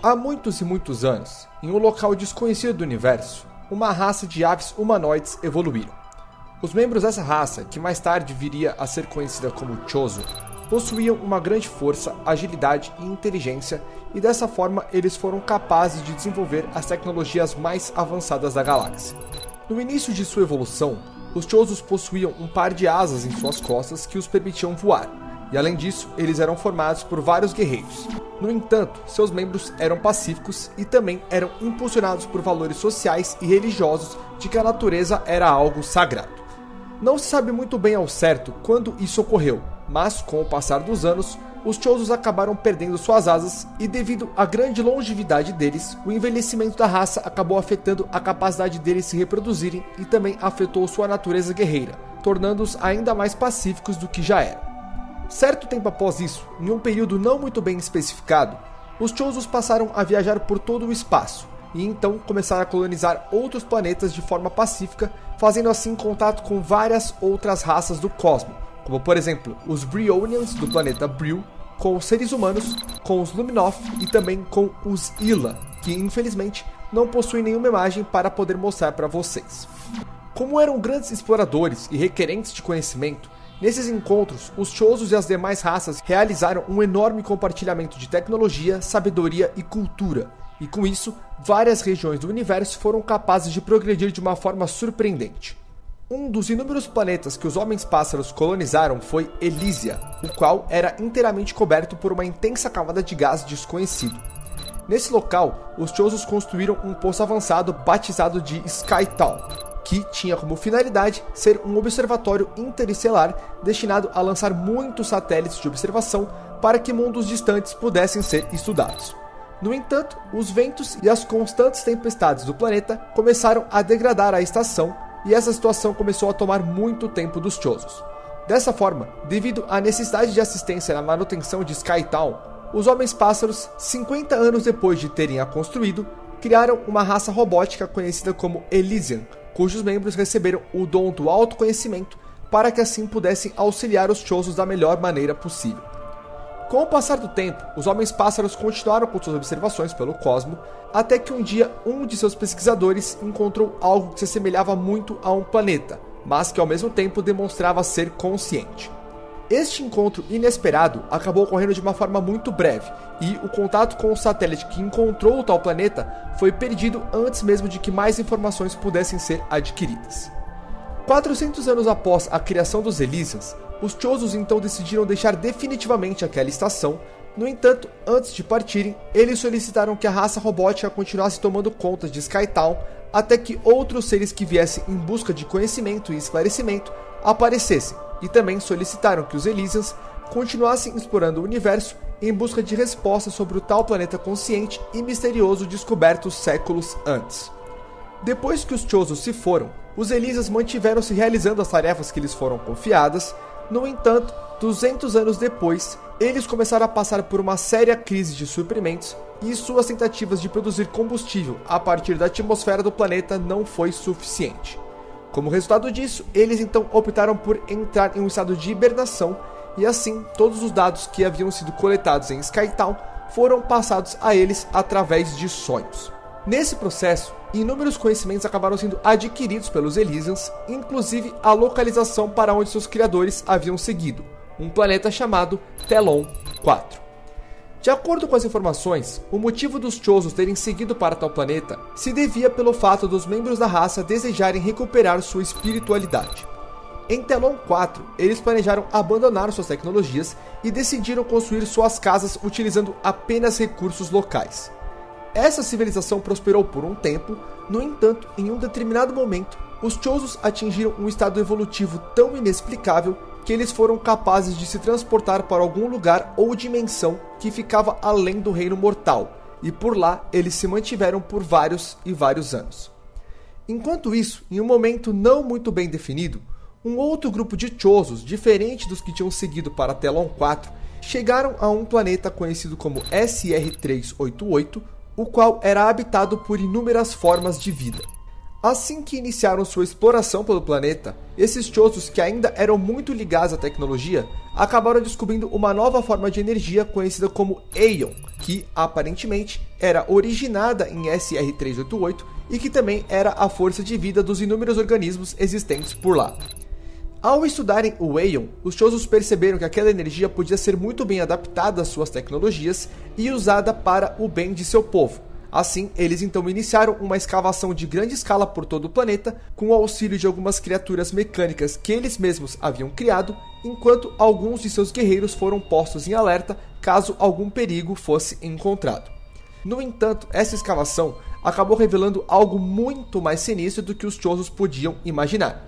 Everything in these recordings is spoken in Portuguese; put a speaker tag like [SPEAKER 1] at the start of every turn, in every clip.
[SPEAKER 1] Há muitos e muitos anos, em um local desconhecido do universo, uma raça de aves humanoides evoluíram. Os membros dessa raça, que mais tarde viria a ser conhecida como Chozo, possuíam uma grande força, agilidade e inteligência, e dessa forma eles foram capazes de desenvolver as tecnologias mais avançadas da galáxia. No início de sua evolução, os Chozos possuíam um par de asas em suas costas que os permitiam voar, e além disso, eles eram formados por vários guerreiros. No entanto, seus membros eram pacíficos e também eram impulsionados por valores sociais e religiosos de que a natureza era algo sagrado. Não se sabe muito bem ao certo quando isso ocorreu, mas com o passar dos anos, os Chozos acabaram perdendo suas asas e devido à grande longevidade deles, o envelhecimento da raça acabou afetando a capacidade deles se reproduzirem e também afetou sua natureza guerreira, tornando-os ainda mais pacíficos do que já eram. Certo tempo após isso, em um período não muito bem especificado, os Chozos passaram a viajar por todo o espaço e então começaram a colonizar outros planetas de forma pacífica, fazendo assim contato com várias outras raças do cosmos, como por exemplo os Bryonians do planeta Bril, com os seres humanos, com os Luminoth e também com os Ila, que infelizmente não possuem nenhuma imagem para poder mostrar para vocês. Como eram grandes exploradores e requerentes de conhecimento, nesses encontros, os Chozos e as demais raças realizaram um enorme compartilhamento de tecnologia, sabedoria e cultura, e com isso, várias regiões do universo foram capazes de progredir de uma forma surpreendente. Um dos inúmeros planetas que os homens-pássaros colonizaram foi Elysia, o qual era inteiramente coberto por uma intensa camada de gás desconhecido. Nesse local, os Chozos construíram um poço avançado batizado de Skytown, que tinha como finalidade ser um observatório interestelar destinado a lançar muitos satélites de observação para que mundos distantes pudessem ser estudados. No entanto, os ventos e as constantes tempestades do planeta começaram a degradar a estação e essa situação começou a tomar muito tempo dos Chozos. Dessa forma, devido à necessidade de assistência na manutenção de Skytown, os Homens-Pássaros, 50 anos depois de terem a construído, criaram uma raça robótica conhecida como Elysian, cujos membros receberam o dom do autoconhecimento para que assim pudessem auxiliar os Chozos da melhor maneira possível. Com o passar do tempo, os Homens-Pássaros continuaram com suas observações pelo cosmos, até que um dia um de seus pesquisadores encontrou algo que se assemelhava muito a um planeta, mas que ao mesmo tempo demonstrava ser consciente. Este encontro inesperado acabou ocorrendo de uma forma muito breve, e o contato com o satélite que encontrou o tal planeta foi perdido antes mesmo de que mais informações pudessem ser adquiridas. 400 anos após a criação dos Elysians, os Chozos então decidiram deixar definitivamente aquela estação. No entanto, antes de partirem, eles solicitaram que a raça robótica continuasse tomando conta de Skytown até que outros seres que viessem em busca de conhecimento e esclarecimento aparecessem, e também solicitaram que os Elysians continuassem explorando o universo em busca de respostas sobre o tal planeta consciente e misterioso descoberto séculos antes. Depois que os Chozos se foram, os Elysians mantiveram-se realizando as tarefas que lhes foram confiadas. No entanto, 200 anos depois, eles começaram a passar por uma séria crise de suprimentos e suas tentativas de produzir combustível a partir da atmosfera do planeta não foi suficiente. Como resultado disso, eles então optaram por entrar em um estado de hibernação e assim todos os dados que haviam sido coletados em Skytown foram passados a eles através de sonhos. Nesse processo, inúmeros conhecimentos acabaram sendo adquiridos pelos Elysians, inclusive a localização para onde seus criadores haviam seguido, um planeta chamado Telon 4. De acordo com as informações, o motivo dos Chozos terem seguido para tal planeta se devia pelo fato dos membros da raça desejarem recuperar sua espiritualidade. Em Telon 4, eles planejaram abandonar suas tecnologias e decidiram construir suas casas utilizando apenas recursos locais. Essa civilização prosperou por um tempo, no entanto, em um determinado momento, os Chozos atingiram um estado evolutivo tão inexplicável que eles foram capazes de se transportar para algum lugar ou dimensão que ficava além do reino mortal, e por lá eles se mantiveram por vários e vários anos. Enquanto isso, em um momento não muito bem definido, um outro grupo de Chozos, diferente dos que tinham seguido para Telon 4, chegaram a um planeta conhecido como SR-388, o qual era habitado por inúmeras formas de vida. Assim que iniciaram sua exploração pelo planeta, esses Chozos, que ainda eram muito ligados à tecnologia, acabaram descobrindo uma nova forma de energia conhecida como Aeon, que aparentemente era originada em SR-388 e que também era a força de vida dos inúmeros organismos existentes por lá. Ao estudarem o Aeon, os Chozos perceberam que aquela energia podia ser muito bem adaptada às suas tecnologias e usada para o bem de seu povo. Assim, eles então iniciaram uma escavação de grande escala por todo o planeta, com o auxílio de algumas criaturas mecânicas que eles mesmos haviam criado, enquanto alguns de seus guerreiros foram postos em alerta caso algum perigo fosse encontrado. No entanto, essa escavação acabou revelando algo muito mais sinistro do que os Chozos podiam imaginar.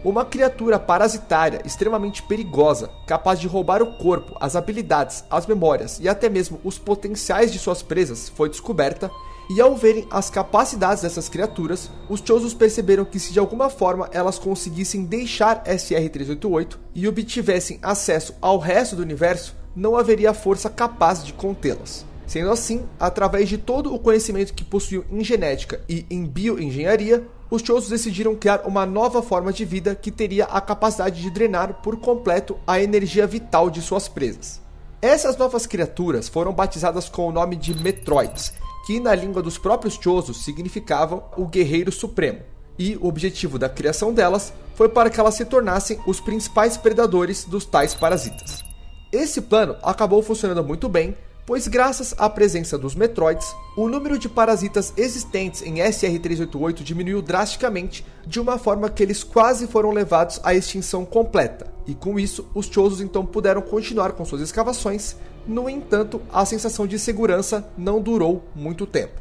[SPEAKER 1] Uma criatura parasitária extremamente perigosa, capaz de roubar o corpo, as habilidades, as memórias e até mesmo os potenciais de suas presas, foi descoberta, e ao verem as capacidades dessas criaturas, os Chozos perceberam que se de alguma forma elas conseguissem deixar SR-388 e obtivessem acesso ao resto do universo, não haveria força capaz de contê-las. Sendo assim, através de todo o conhecimento que possuíam em genética e em bioengenharia, os Chozos decidiram criar uma nova forma de vida que teria a capacidade de drenar por completo a energia vital de suas presas. Essas novas criaturas foram batizadas com o nome de Metroids, que na língua dos próprios Chozos significavam o Guerreiro Supremo, e o objetivo da criação delas foi para que elas se tornassem os principais predadores dos tais parasitas. Esse plano acabou funcionando muito bem, pois graças à presença dos Metroids, o número de parasitas existentes em SR-388 diminuiu drasticamente, de uma forma que eles quase foram levados à extinção completa, e com isso os Chozos então puderam continuar com suas escavações. No entanto, a sensação de segurança não durou muito tempo.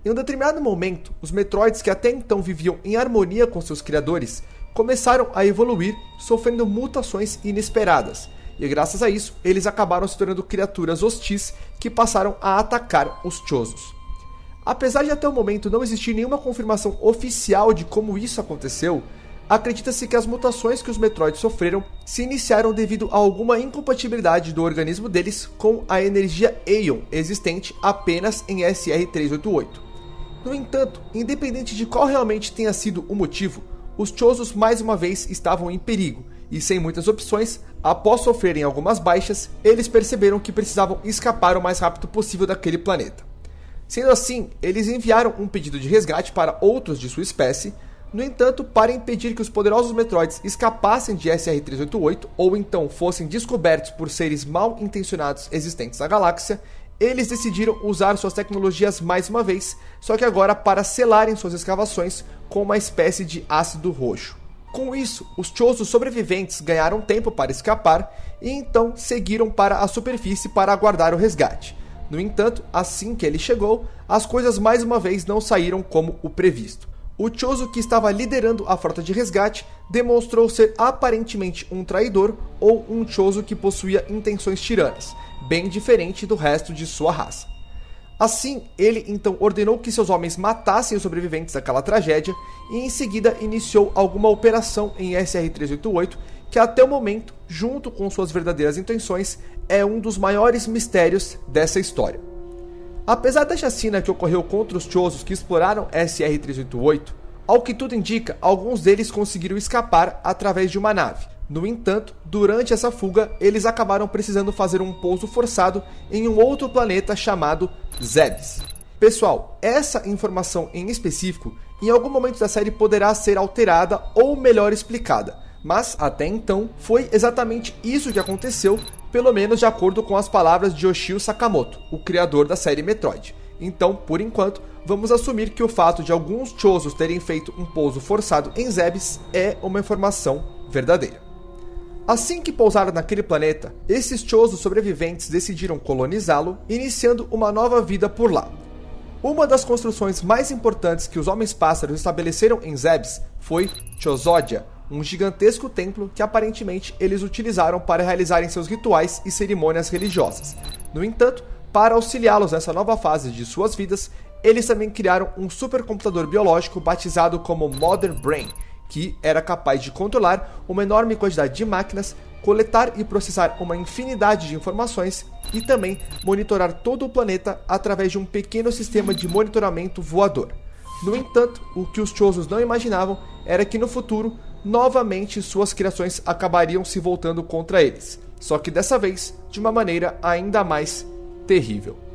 [SPEAKER 1] Em um determinado momento, os Metroids, que até então viviam em harmonia com seus criadores, começaram a evoluir, sofrendo mutações inesperadas, e graças a isso, eles acabaram se tornando criaturas hostis que passaram a atacar os Chozos. Apesar de até o momento não existir nenhuma confirmação oficial de como isso aconteceu, acredita-se que as mutações que os Metroids sofreram se iniciaram devido a alguma incompatibilidade do organismo deles com a energia Aeon existente apenas em SR-388. No entanto, independente de qual realmente tenha sido o motivo, os Chozos mais uma vez estavam em perigo, e sem muitas opções, após sofrerem algumas baixas, eles perceberam que precisavam escapar o mais rápido possível daquele planeta. Sendo assim, eles enviaram um pedido de resgate para outros de sua espécie. No entanto, para impedir que os poderosos Metroids escapassem de SR-388 ou então fossem descobertos por seres mal intencionados existentes na galáxia, eles decidiram usar suas tecnologias mais uma vez, só que agora para selarem suas escavações com uma espécie de ácido roxo. Com isso, os Chozos sobreviventes ganharam tempo para escapar e então seguiram para a superfície para aguardar o resgate. No entanto, assim que ele chegou, as coisas mais uma vez não saíram como o previsto. O Chozo, que estava liderando a frota de resgate, demonstrou ser aparentemente um traidor ou um Chozo que possuía intenções tiranas, bem diferente do resto de sua raça. Assim, ele então ordenou que seus homens matassem os sobreviventes daquela tragédia e em seguida iniciou alguma operação em SR-388 que até o momento, junto com suas verdadeiras intenções, é um dos maiores mistérios dessa história. Apesar da chacina que ocorreu contra os Chozos que exploraram SR-388, ao que tudo indica, alguns deles conseguiram escapar através de uma nave. No entanto, durante essa fuga, eles acabaram precisando fazer um pouso forçado em um outro planeta chamado Zebes. Pessoal, essa informação em específico, em algum momento da série poderá ser alterada ou melhor explicada, mas até então foi exatamente isso que aconteceu, pelo menos de acordo com as palavras de Yoshio Sakamoto, o criador da série Metroid. Então, por enquanto, vamos assumir que o fato de alguns Chozos terem feito um pouso forçado em Zebes é uma informação verdadeira. Assim que pousaram naquele planeta, esses Chozos sobreviventes decidiram colonizá-lo, iniciando uma nova vida por lá. Uma das construções mais importantes que os Homens-Pássaros estabeleceram em Zebes foi Chozódia, um gigantesco templo que aparentemente eles utilizaram para realizarem seus rituais e cerimônias religiosas. No entanto, para auxiliá-los nessa nova fase de suas vidas, eles também criaram um supercomputador biológico batizado como Mother Brain, que era capaz de controlar uma enorme quantidade de máquinas, coletar e processar uma infinidade de informações e também monitorar todo o planeta através de um pequeno sistema de monitoramento voador. No entanto, o que os Chozos não imaginavam era que no futuro, novamente suas criações acabariam se voltando contra eles, só que dessa vez de uma maneira ainda mais terrível.